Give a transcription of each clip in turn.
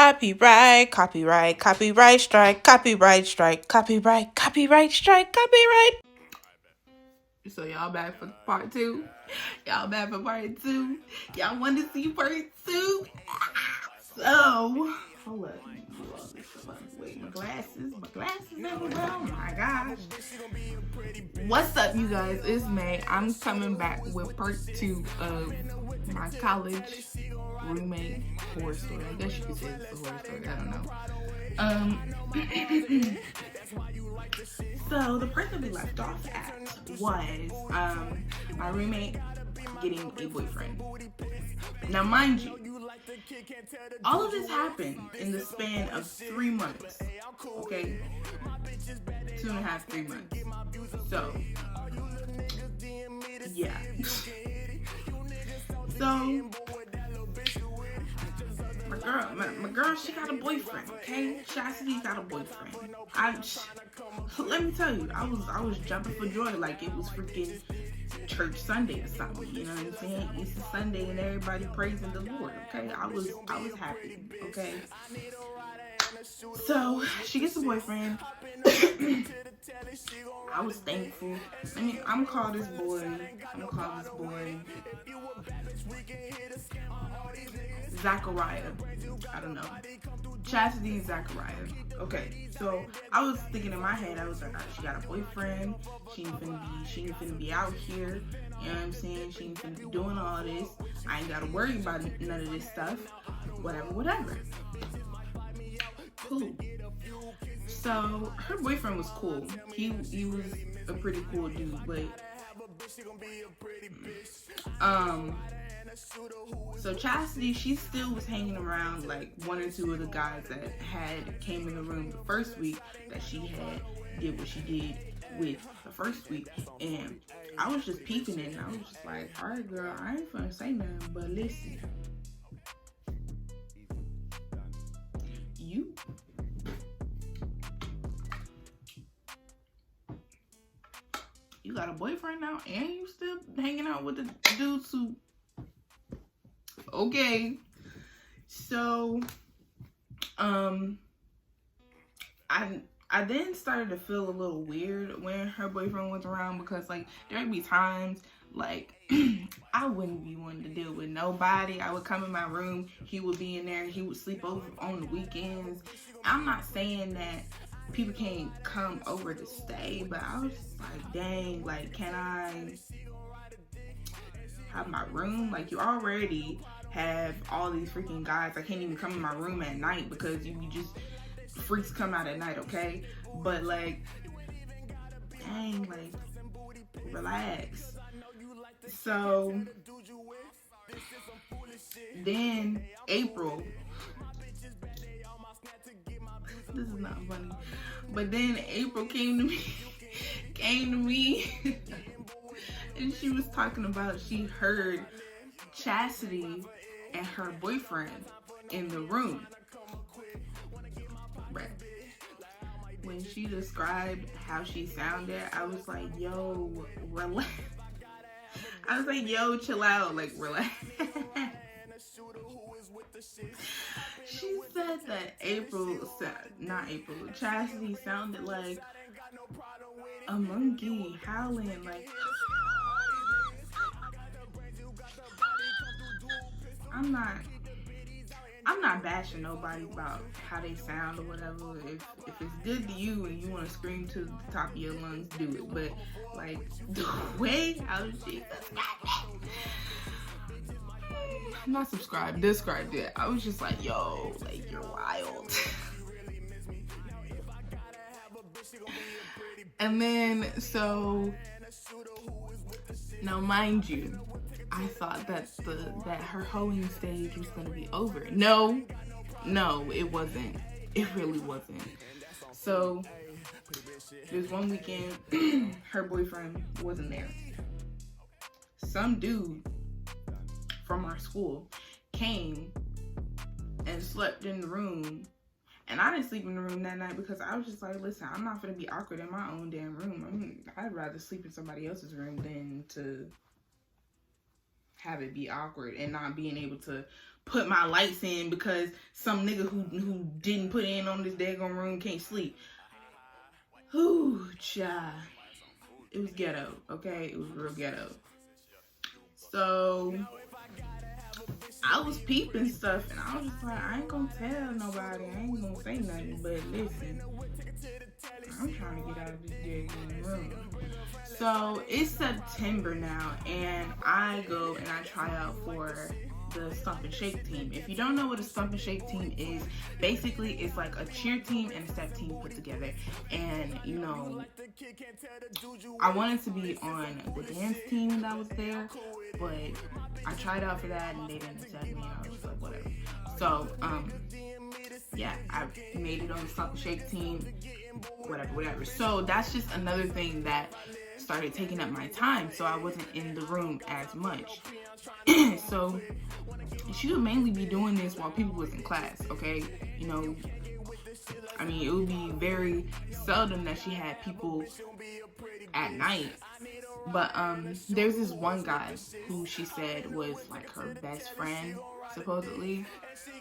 Copyright, copyright, copyright strike, copyright strike, copyright strike, copyright. So y'all back for part 2? Y'all back for part 2? Y'all want to see part 2? So, hold up. Wait, my glasses everywhere. Oh my gosh. What's up, you guys? It's May. I'm coming back with part 2 of my college roommate horror story. I guess you could say it's a horror story. I don't know. So the part that we left off at was my roommate getting a boyfriend. Now, mind you, all of this happened in the span of 3 months. Okay, 2.5, 3 months. So, yeah. So, my girl, she got a boyfriend. Okay, Chastity got a boyfriend. Let me tell you, I was jumping for joy like it was freaking church Sunday or something. You know what I'm saying? It's a Sunday and everybody praising the Lord. Okay, I was happy. Okay. So she gets a boyfriend. I was thankful. I'm gonna call this boy Zachariah. I don't know. Chastity Zachariah. Okay, so I was thinking in my head, I was like, she got a boyfriend. She ain't finna be out here. You know what I'm saying? She ain't finna be doing all this. I ain't gotta worry about none of this stuff. Whatever. Cool. So her boyfriend was cool. He was a pretty cool dude, but so Chastity, she still was hanging around like 1 or 2 of the guys that had came in the room the first week that she had did what she did with the first week, and I was just peeping it, and I was just like, all right, girl, I ain't gonna say nothing, but listen, you got a boyfriend now, and you still hanging out with the dudes who. Okay, so I then started to feel a little weird when her boyfriend was around, because like there'd be times like I wouldn't be wanting to deal with nobody. I would come in my room, he would be in there, he would sleep over on the weekends. I'm not saying that people can't come over to stay, but I was just like, dang, like, can I have my room? Like, you already have all these freaking guys. I can't even come in my room at night because you just freaks come out at night, okay? But like, dang, like, relax. So then April, this is not funny, but then April came to me and she was talking about she heard Chastity and her boyfriend in the room. Right. When she described how she sounded, I was like, yo, relax. I was like, yo, chill out, like, relax. She said that Chastity sounded like a monkey howling, like. I'm not bashing nobody about how they sound or whatever. If it's good to you and you want to scream to the top of your lungs, do it. But like the way how she I'm not described it. I was just like, yo, like, you're wild. And then so now, mind you, I thought that her hoeing stage was gonna be over. No, it wasn't. It really wasn't. So there's one weekend, her boyfriend wasn't there. Some dude from our school came and slept in the room, and I didn't sleep in the room that night because I was just like, listen, I'm not gonna be awkward in my own damn room. I'd rather sleep in somebody else's room than to have it be awkward and not being able to put my lights in because some nigga who didn't put in on this daggone room can't sleep. Whoo, child. It was ghetto, okay? It was real ghetto. So I was peeping stuff, and I was just like, I ain't gonna tell nobody. I ain't gonna say nothing. But listen, I'm trying to get out of this daggone room. So it's September now, and I go and I try out for the Stomp and Shake team. If you don't know what a Stomp and Shake team is, basically it's like a cheer team and a step team put together. And you know, I wanted to be on the dance team that was there, but I tried out for that and they didn't accept me. I was just like, whatever. So yeah, I made it on the Stomp and Shake team. Whatever. So that's just another thing that started taking up my time, so I wasn't in the room as much. So she would mainly be doing this while people was in class, okay? You know, I mean, it would be very seldom that she had people at night. But there's this one guy who she said was like her best friend, supposedly.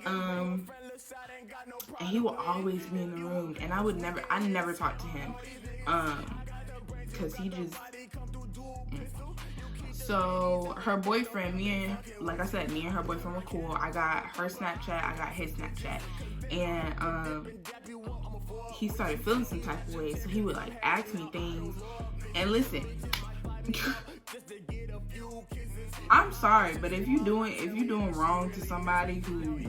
And he will always be in the room, and I never talked to him, cause he just. So her boyfriend, like I said, me and her boyfriend were cool. I got her Snapchat, I got his Snapchat, and he started feeling some type of way, so he would like ask me things. And listen, I'm sorry, but if you doing wrong to somebody who's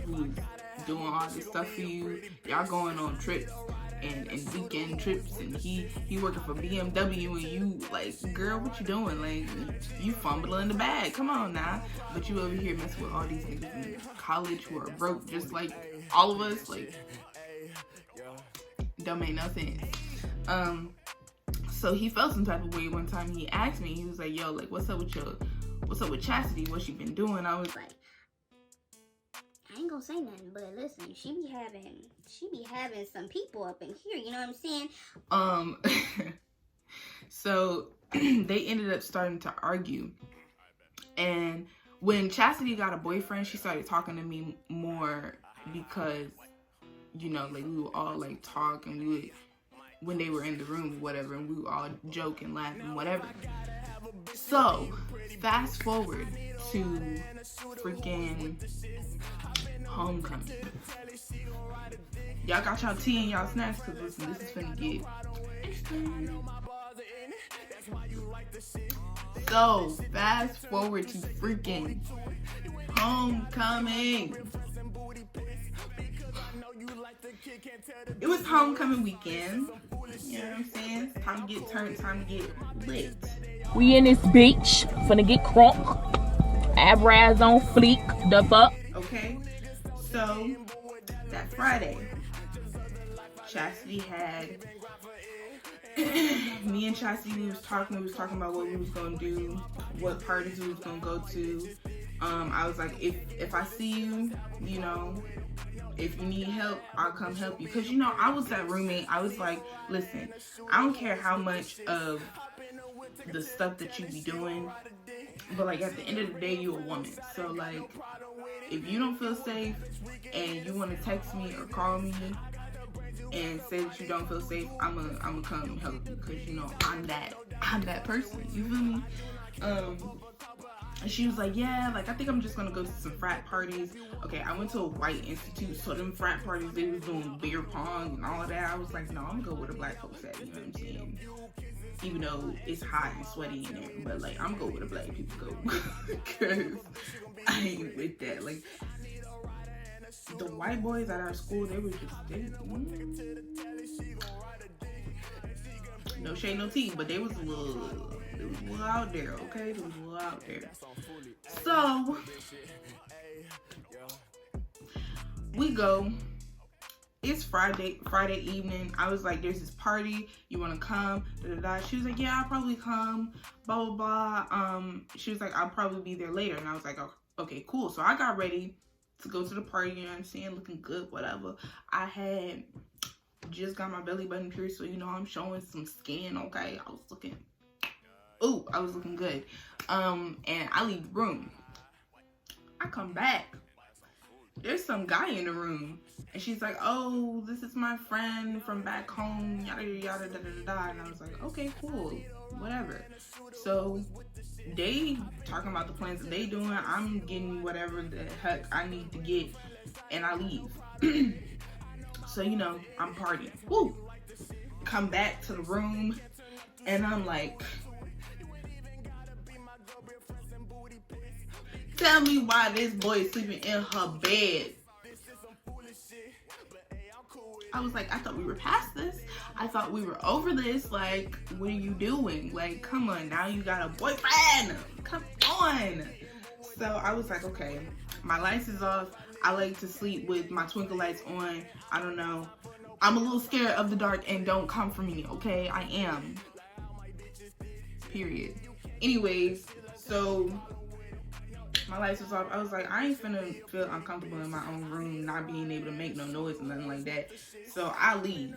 doing all this stuff for you, y'all going on trips and weekend trips, and he working for BMW, and you like, girl, what you doing? Like, you fumbling the bag. Come on now. But you over here messing with all these niggas in college who are broke just like all of us. Like, don't make no sense. So he felt some type of way one time. He asked me, he was like, yo, like, what's up with Chastity? What she been doing? I was like, I ain't gonna say nothing, but listen, she be having some people up in here, you know what I'm saying? So they ended up starting to argue. And when Chastity got a boyfriend, she started talking to me more because, you know, like, we would all like talk, and we would, when they were in the room or whatever, and we would all joke and laugh and whatever. So fast forward to freaking homecoming. Y'all got y'all tea and y'all snacks, because listen, this is finna get interesting. So fast forward to freaking homecoming. It was homecoming weekend. You know what I'm saying? It's time to get turned, time to get lit. We in this beach, finna get crunk. Eyebrows on fleek, the fuck. Okay, so that Friday, Chastity had me and Chastity, we was talking about what we was gonna do, what parties we was gonna go to. I was like, if I see you, you know, if you need help, I'll come help you. Because, you know, I was that roommate. I was like, listen, I don't care how much of the stuff that you be doing, but like, at the end of the day, you a woman. So like, if you don't feel safe and you want to text me or call me and say that you don't feel safe, I'm gonna come and help you, because, you know, I'm that person. You feel me? And she was like, yeah, like, I think I'm just gonna go to some frat parties. Okay, I went to a white institute, so them frat parties, they was doing beer pong and all of that. I was like, no, I'm gonna go where the black folks at, you know what I'm saying? Even though it's hot and sweaty in there, but like, I'm gonna go where the black people go, because I ain't with that. Like, the white boys at our school, they were just, no shade, no tea, but they was a little out there, okay? It was a little out there. So we go. It's Friday evening. I was like, there's this party, you want to come? Da, da, da. She was like, yeah, I'll probably come, blah blah blah. She was like, I'll probably be there later. And I was like, oh, okay, cool. So I got ready to go to the party, you know what I'm saying, looking good, whatever. I had just got my belly button pierced, so, you know, I'm showing some skin, okay? I was looking good. And I leave the room. I come back. there's some guy in the room. And she's like, oh, this is my friend from back home, yada, yada, da, da, da, da. And I was like, okay, cool, whatever. So they talking about the plans that they doing. I'm getting whatever the heck I need to get, and I leave. So, you know, I'm partying. Woo! Come back to the room, and I'm like, tell me why this boy is sleeping in her bed. I was like, I thought we were past this. I thought we were over this. Like, what are you doing? Like, come on, now you got a boyfriend. Come on. So I was like, okay, my lights is off. I like to sleep with my twinkle lights on. I don't know. I'm a little scared of the dark, and don't come for me, okay? I am. Period. Anyways, so my lights was off. I was like, I ain't finna feel uncomfortable in my own room, not being able to make no noise and nothing like that. So I leave.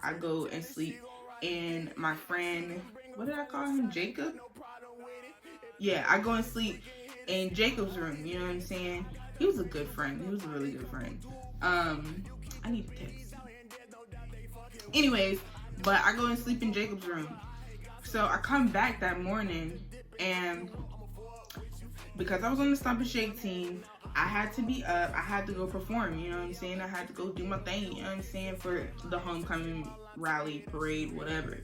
I go and sleep. And my friend, what did I call him? Jacob? Yeah, I go and sleep in Jacob's room. You know what I'm saying? He was a good friend. He was a really good friend. I need to text him. Anyways, but I go and sleep in Jacob's room. So I come back that morning, and because I was on the Stomp and Shake team, I had to be up. I had to go perform, you know what I'm saying? I had to go do my thing, you know what I'm saying, for the homecoming rally, parade, whatever.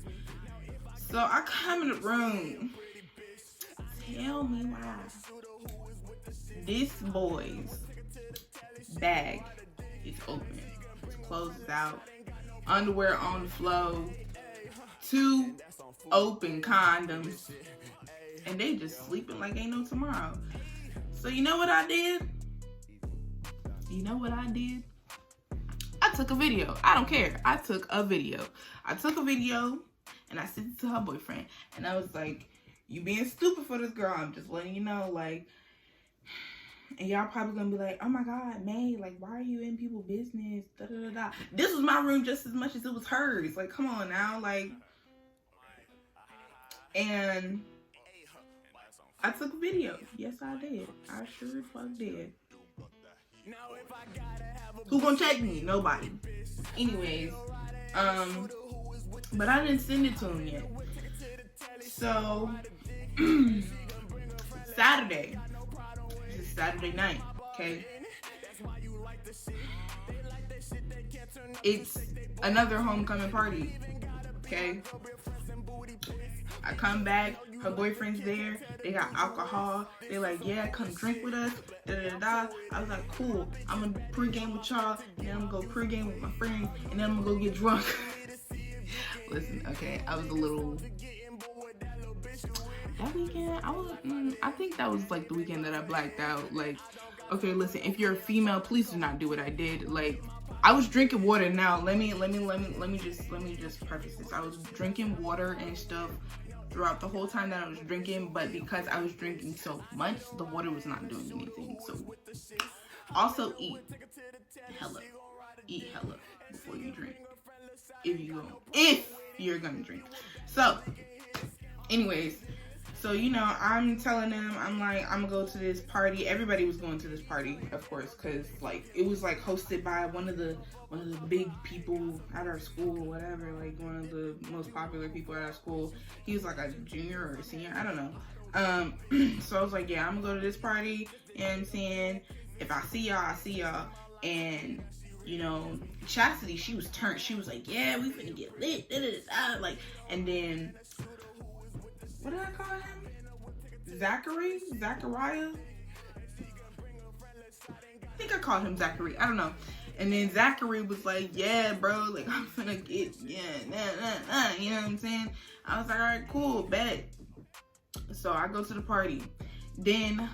So I come in the room. Tell me why this boy's bag is open. His clothes is out. Underwear on the floor. 2 open condoms. And they just sleeping like ain't no tomorrow. So you know what I did? You know what I did? I took a video. I don't care. I took a video. I took a video and I sent it to her boyfriend. And I was like, you being stupid for this girl. I'm just letting you know, like, and y'all probably gonna be like, oh my God, May, like, why are you in people's business? Da, da, da, da. This was my room just as much as it was hers. Like, come on now, like, and I took a video. Yes, I did. I sure as fuck did. Who gonna take me? Nobody. Anyways, but I didn't send it to him yet. So, Saturday. This is Saturday night, okay? It's another homecoming party, okay? I come back, her boyfriend's there, they got alcohol, they like, yeah, come drink with us, da da da. I was like, cool, I'm gonna pregame with y'all, and then I'm gonna go pregame with my friends, and then I'm gonna go get drunk. Listen, okay, I was a little, that weekend, I think that was like the weekend that I blacked out. Like, okay, listen, if you're a female, please do not do what I did. Like, I was drinking water. Now, let me just preface this. I was drinking water and stuff throughout the whole time that I was drinking, but because I was drinking so much, the water was not doing anything. So, also eat hella before you drink. If you're gonna drink. So, anyways, so, you know, I'm telling them, I'm like, I'm gonna go to this party. Everybody was going to this party, of course, because, like, it was, like, hosted by one of the big people at our school, whatever, like, one of the most popular people at our school. He was, like, a junior or a senior, I don't know. So I was like, yeah, I'm gonna go to this party, you know what I'm saying? If I see y'all, I see y'all. And, you know, Chastity, she was turned. She was like, yeah, we finna get lit, da, da, da, da. Like, and then, what did I call him? Zachariah? I think I called him Zachary. I don't know. And then Zachary was like, yeah, bro, like, I'm finna get, yeah, you know what I'm saying? I was like, all right, cool, bet. So I go to the party. Then,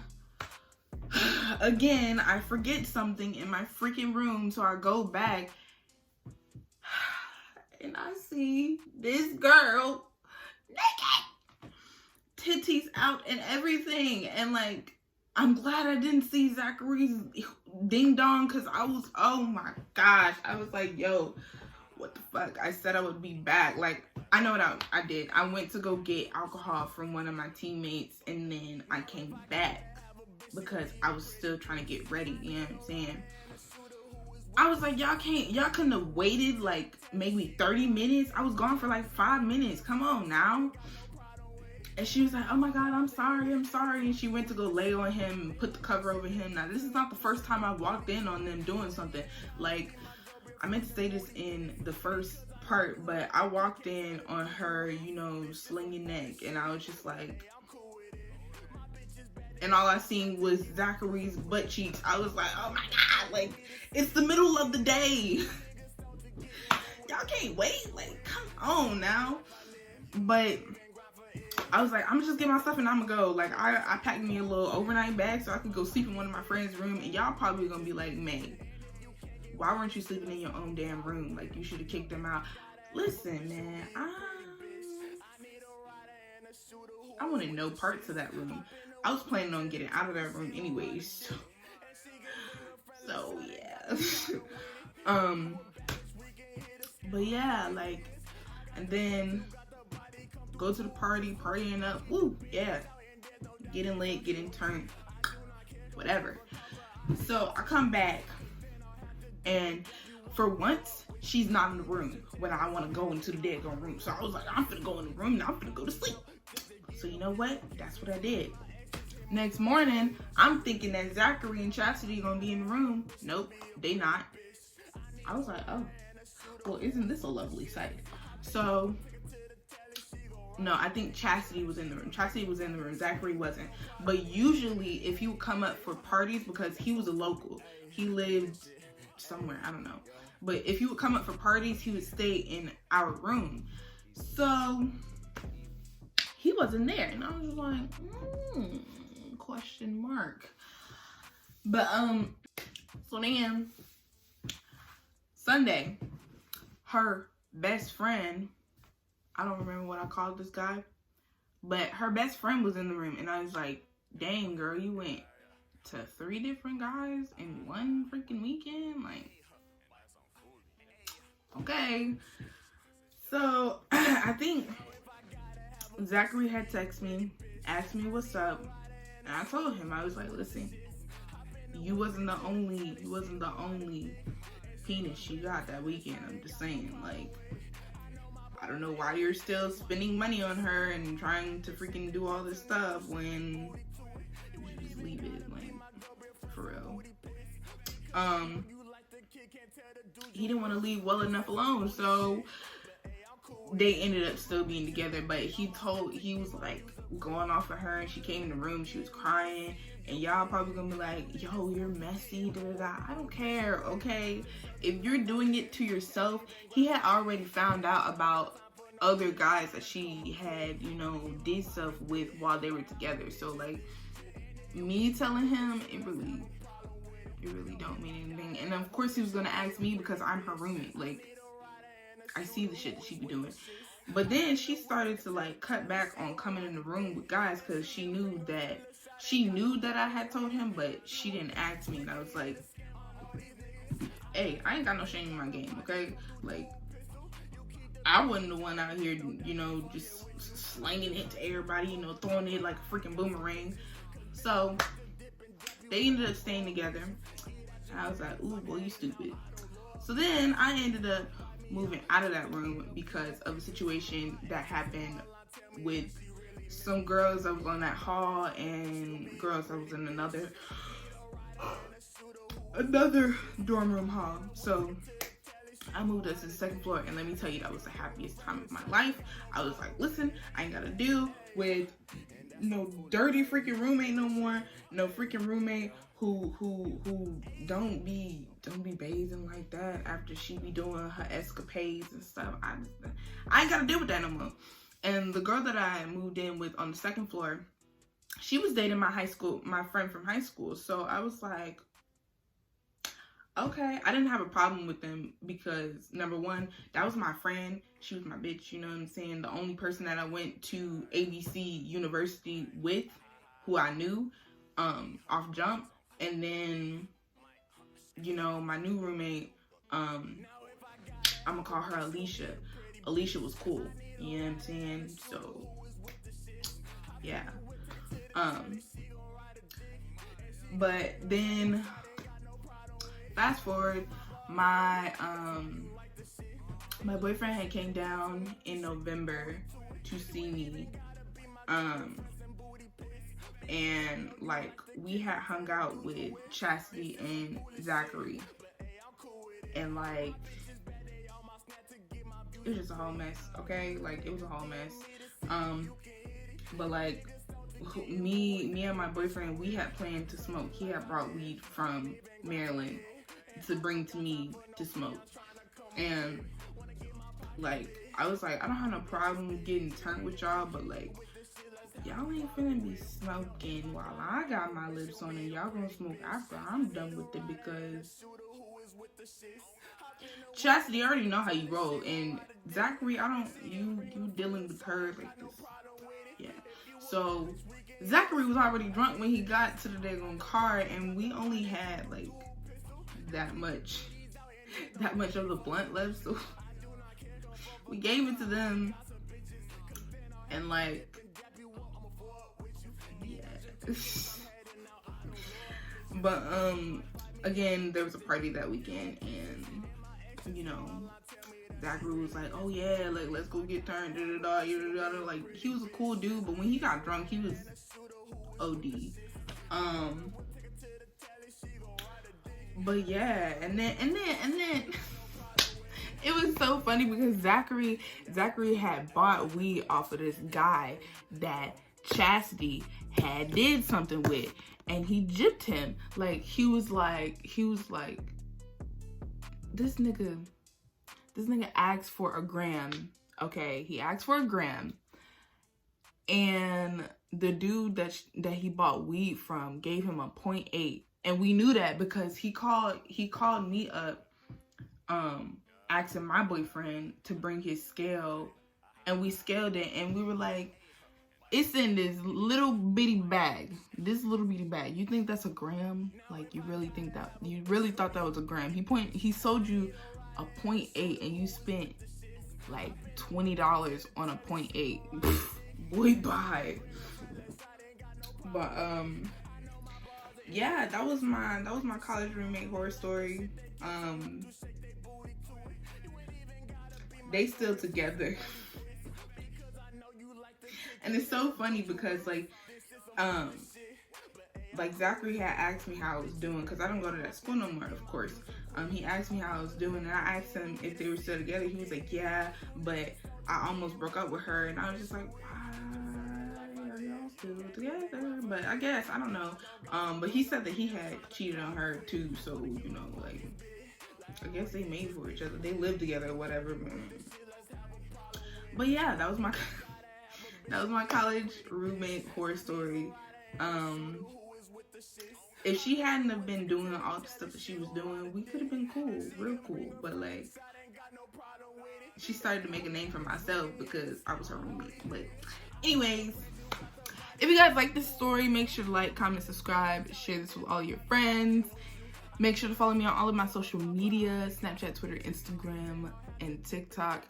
again, I forget something in my freaking room, so I go back, and I see this girl naked, titties out and everything, and, like, I'm glad I didn't see Zachary's ding dong, because I was, oh my gosh, I was like, yo, what the fuck? I said I would be back. Like, I know what I did. I went to go get alcohol from one of my teammates, and then I came back. because I was still trying to get ready, you know what I'm saying? I was like, y'all couldn't have waited like maybe 30 minutes. I was gone for like 5 minutes. Come on now. And she was like, oh my God, I'm sorry. And she went to go lay on him and put the cover over him. Now, this is not the first time I walked in on them doing something. Like, I meant to say this in the first part, but I walked in on her, you know, slinging neck. And I was just like, and all I seen was Zachary's butt cheeks. I was like, oh my God, like, it's the middle of the day. Y'all can't wait. Like, come on now. But I was like, I'm gonna just get my stuff and I'm gonna go. Like, I packed me a little overnight bag so I could go sleep in one of my friends' room. And y'all probably gonna be like, May, why weren't you sleeping in your own damn room? Like, you should have kicked them out. Listen, man, I wanted no parts of that room. I was planning on getting out of that room anyways. So yeah. But yeah, like, and then go to the party, partying up. Woo, yeah. Getting lit, getting turned, whatever. So I come back, and for once, she's not in the room when I want to go into the daggone room. So I was like, I'm finna go in the room and I'm finna go to sleep. So you know what? That's what I did. Next morning, I'm thinking that Zachary and Chastity gonna be in the room. Nope, they not. I was like, oh, well, isn't this a lovely sight? So, no, I think Chastity was in the room. Chastity was in the room. Zachary wasn't. But usually, if he would come up for parties, because he was a local, he lived somewhere, I don't know. But if he would come up for parties, he would stay in our room. So, he wasn't there. And I was just like, question mark. But, so then, Sunday, her best friend, I don't remember what I called this guy, but her best friend was in the room. And I was like, dang, girl, you went to 3 different guys in one freaking weekend? Like, okay. So, I think Zachary had texted me, asked me what's up, and I told him, I was like, listen, you wasn't the only penis she got that weekend. I'm just saying, like, I don't know why you're still spending money on her and trying to freaking do all this stuff when you just leave it, like, for real. He didn't want to leave well enough alone, so they ended up still being together. But he was like going off of her, and she came in the room, she was crying, and y'all probably gonna be like, yo, you're messy, da-da-da. I don't care, okay? If you're doing it to yourself, he had already found out about other guys that she had, you know, did stuff with while they were together. So, like, me telling him, it really don't mean anything. And of course he was gonna ask me because I'm her roommate. Like, I see the shit that she be doing. But then she started to, like, cut back on coming in the room with guys because she knew that I had told him, but she didn't ask me. And I was like, hey, I ain't got no shame in my game, okay? Like, I wasn't the one out here, you know, just slanging it to everybody, you know, throwing it like a freaking boomerang. So they ended up staying together. And I was like, ooh, boy, you stupid. So then I ended up moving out of that room because of a situation that happened with some girls that was on that hall and girls that was in another dorm room hall. So I moved us to the 2nd floor, and let me tell you, that was the happiest time of my life. I was like, listen, I ain't gotta deal with no dirty freaking roommate no more. No freaking roommate who don't be bathing like that after she be doing her escapades and stuff. I ain't gotta deal with that no more. And the girl that I moved in with on the 2nd floor, she was dating my friend from high school. So I was like, okay, I didn't have a problem with them because, number one, that was my friend. She was my bitch, you know what I'm saying? The only person that I went to ABC University with, who I knew, off jump. And then, you know, my new roommate, I'm gonna call her Alicia. Alicia was cool, you know what I'm saying? So, yeah. But then fast forward, my boyfriend had came down in November to see me, and like we had hung out with Chastity and Zachary, and like it was just a whole mess. Okay, like it was a whole mess. But like me and my boyfriend, we had planned to smoke. He had brought weed from Maryland to bring to me to smoke, and like I was like, I don't have no problem getting turned with y'all, but like y'all ain't finna be smoking while I got my lips on, and y'all gonna smoke after I'm done with it, because Chastity, I already know how you roll, and Zachary, you dealing with her like this. Yeah. So Zachary was already drunk when he got to the daggone car, and we only had like that much of the blunt left, so we gave it to them, and like, yeah. But again, there was a party that weekend, and you know, Zachary was like, oh yeah, like let's go get turned, like he was a cool dude, but when he got drunk, he was OD. But yeah, and then it was so funny because Zachary had bought weed off of this guy that Chastity had did something with, and he gypped him. Like he was like this nigga asked for a gram. Okay, he asked for a gram, and the dude that he bought weed from gave him a 0.8, and we knew that because he called me up, asking my boyfriend to bring his scale, and we scaled it, and we were like, it's in this little bitty bag. You think that's a gram? Like, you really thought that was a gram? He sold you a 0.8, and you spent like $20 on a 0.8. Boy, bye. But yeah, that was my college roommate horror story. They still together. And it's so funny because like Zachary had asked me how I was doing, because I don't go to that school no more, of course. He asked me how I was doing, and I asked him if they were still together. He was like, yeah, but I almost broke up with her, and I was just like, why are y'all still together? But I guess, I don't know. But he said that he had cheated on her too, so, you know, like, I guess they made for each other. They lived together or whatever. But yeah, that was my college roommate horror story. If she hadn't have been doing all the stuff that she was doing, we could have been cool, real cool. But like, she started to make a name for myself because I was her roommate. But anyways, if you guys like this story, make sure to like, comment, subscribe, share this with all your friends. Make sure to follow me on all of my social media: Snapchat, Twitter, Instagram, and TikTok.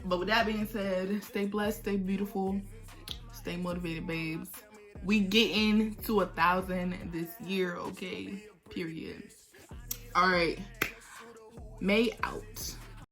But with that being said, stay blessed, stay beautiful, stay motivated, babes. We getting to 1,000 this year, okay? Period. All right. May out.